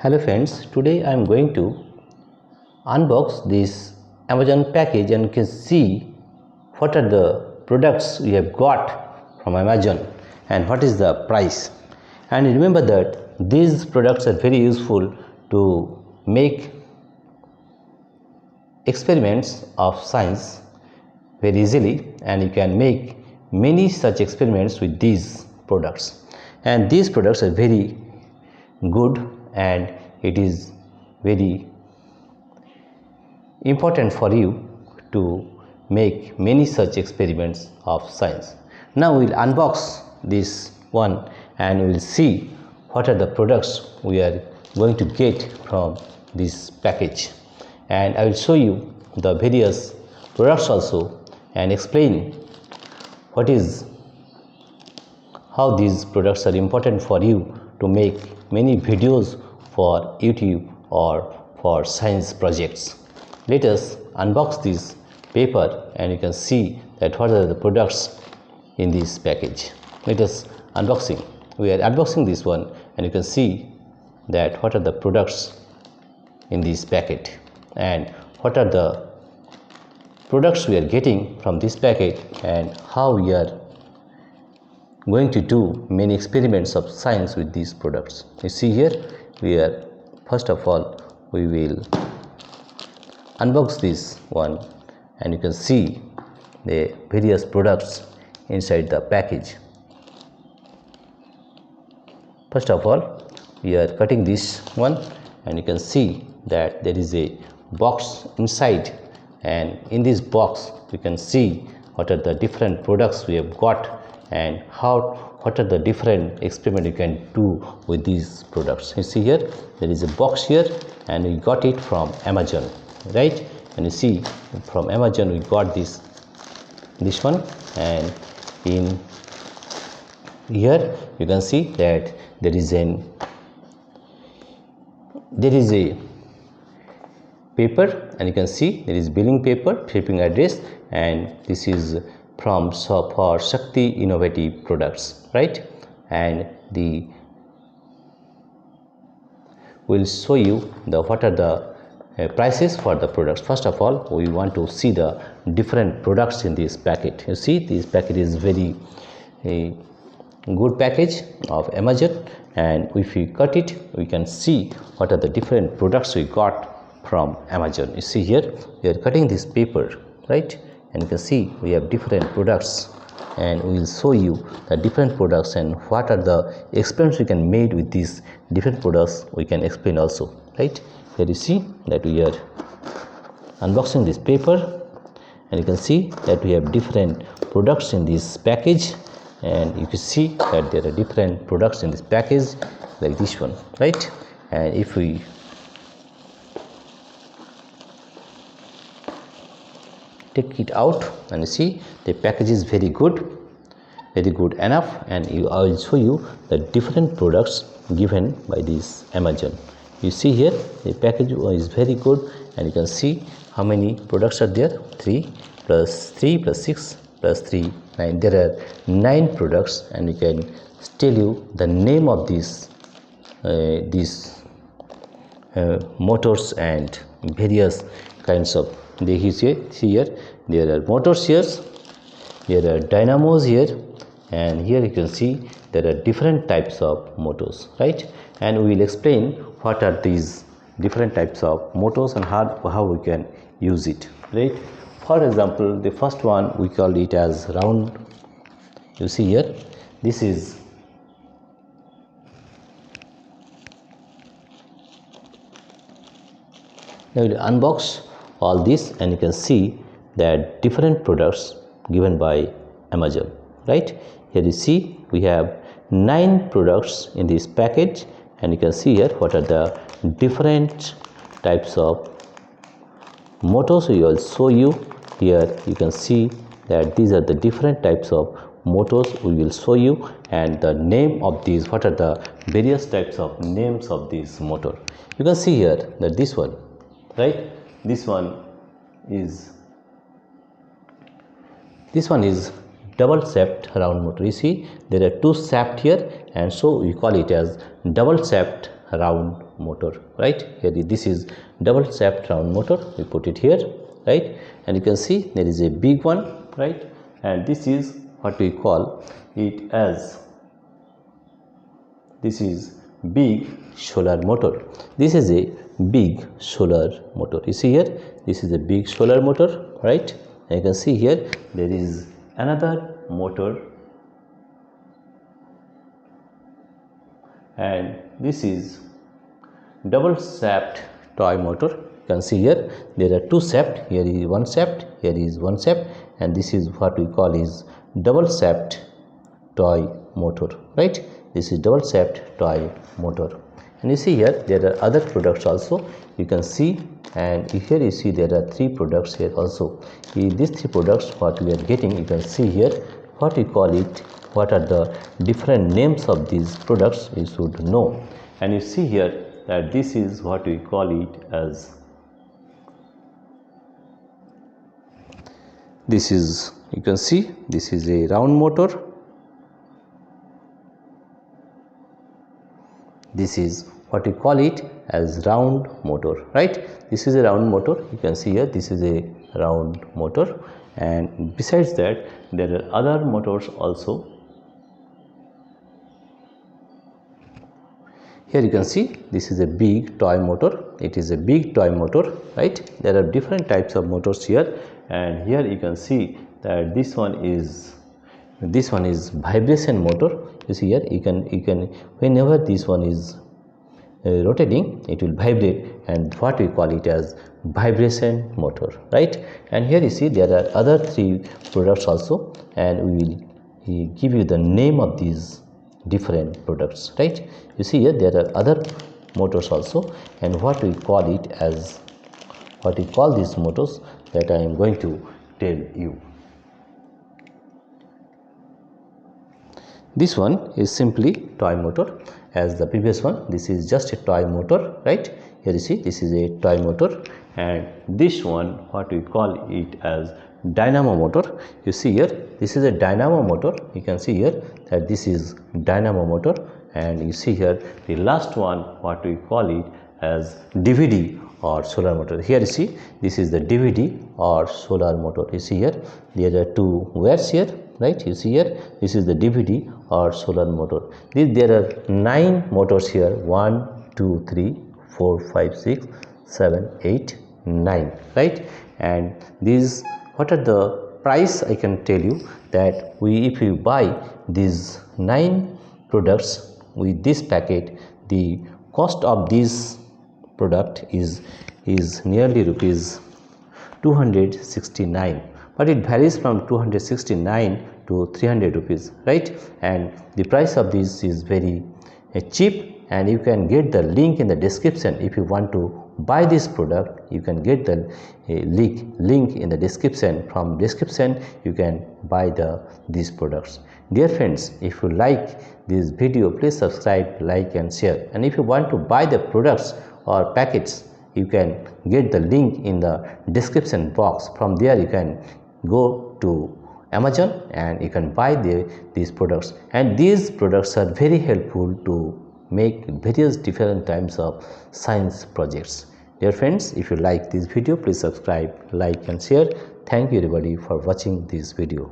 Hello friends, today I am going to unbox this Amazon package and you can see what are the products we have got from Amazon and what is the price. And remember that these products are very useful to make experiments of science very easily, and you can make many such experiments with these products. And these products are very good and it is very important for you to make many such experiments of science. Now we will unbox this one and we will see what are the products we are going to get from this package, and I will show you the various products also and explain how these products are important for you to make many videos for YouTube or for science projects. Let us unbox this paper and you can see that what are the products in this package. Let us unboxing. We are unboxing this one and you can see that what are the products in this packet and what are the products we are getting from this packet and how we are going to do many experiments of science with these products. You see here, first of all we will unbox this one and you can see the various products inside the package. First of all, we are cutting this one and you can see that there is a box inside, and in this box you can see what are the different products we have got and what are the different experiments you can do with these products. You see here, there is a box here and we got it from Amazon, right? And you see from Amazon we got this one, and in here you can see that there is a paper, and you can see there is billing paper, shipping address, and this is for Shakti Innovative Products, right? And will show you what are the prices for the products. First of all, we want to see the different products in this packet. You see, this packet is very good package of Amazon, and if we cut it we can see what are the different products we got from Amazon. You see here, we are cutting this paper, right? And you can see we have different products, and we will show you the different products and what are the experiments we can make with these different products we can explain also, right? Here you see that we are unboxing this paper and you can see that we have different products in this package, and you can see that there are different products in this package like this one, right? And if we take it out and you see the package is very good enough, and I will show you the different products given by this Amazon. You see here the package is very good, and you can see how many products are there. 3 plus 3 plus 6 plus 3, 9. There are 9 products, and you can tell you the name of these motors and various kinds of. See here there are motors here, there are dynamos here, and here you can see there are different types of motors, right? And we will explain what are these different types of motors and how we can use it, right? For example, the first one we call it as round. You see here, this is now we will unbox all this and you can see that different products given by Amazon, right? Here you see we have 9 products in this package, and you can see here what are the different types of motors. We will show you here. You can see that these are the different types of motors we will show you, and the name of these, what are the various types of names of this motor. You can see here that this one, right? This one is double shaft round motor. You see there are 2 shafts here, and so we call it as double shaft round motor, right? Here this is double shaft round motor, we put it here, right? And you can see there is a big one, right? And this is what we call it as, this is big solar motor. This is a big solar motor. You see here, this is a big solar motor, right? And you can see here there is another motor, and this is double shaft toy motor. You can see here there are two shaft, here is one shaft, here is one shaft, and this is what we call is double shaft toy motor, right? This is double shaft toy motor. And you see here there are other products also, you can see, and here you see there are three products here also. These three products what we are getting, you can see here what we call it, what are the different names of these products you should know. And you see here that this is what we call it as, this is, you can see this is a round motor, this is what we call it as round motor, right? This is a round motor, you can see here this is a round motor. And besides that there are other motors also. Here you can see this is a big toy motor, it is a big toy motor, right? There are different types of motors here, and here you can see that this one is vibration motor. You see here you can whenever this one is rotating, it will vibrate, and what we call it as vibration motor, right? And here you see there are other three products also, and we will give you the name of these different products, right? You see here there are other motors also, and what we call it as, what we call these motors, that I am going to tell you. This one is simply toy motor, as the previous one. This is just a toy motor, right? Here you see this is a toy motor, and this one what we call it as dynamo motor. You see here this is a dynamo motor, you can see here that this is dynamo motor. And you see here the last one what we call it as DVD or solar motor. Here you see this is the DVD or solar motor. You see here there are two wires here, right? You see here this is the DVD or solar motor. There are 9 motors here, 1 2 3 4 5 6 7 8 9, right? And these, what are the price, I can tell you that if you buy these 9 products with this packet, the cost of this product is nearly rupees 269, but it varies from 269 to 300 rupees, right? And the price of this is very cheap, and you can get the link in the description. If you want to buy this product, you can get the link in the description. From description you can buy these products. Dear friends, if you like this video, please subscribe, like and share. And if you want to buy the products or packets, you can get the link in the description box. From there you can go to Amazon and you can buy these products. And these products are very helpful to make various different types of science projects. Dear friends, if you like this video, please subscribe, like and share. Thank you everybody for watching this video.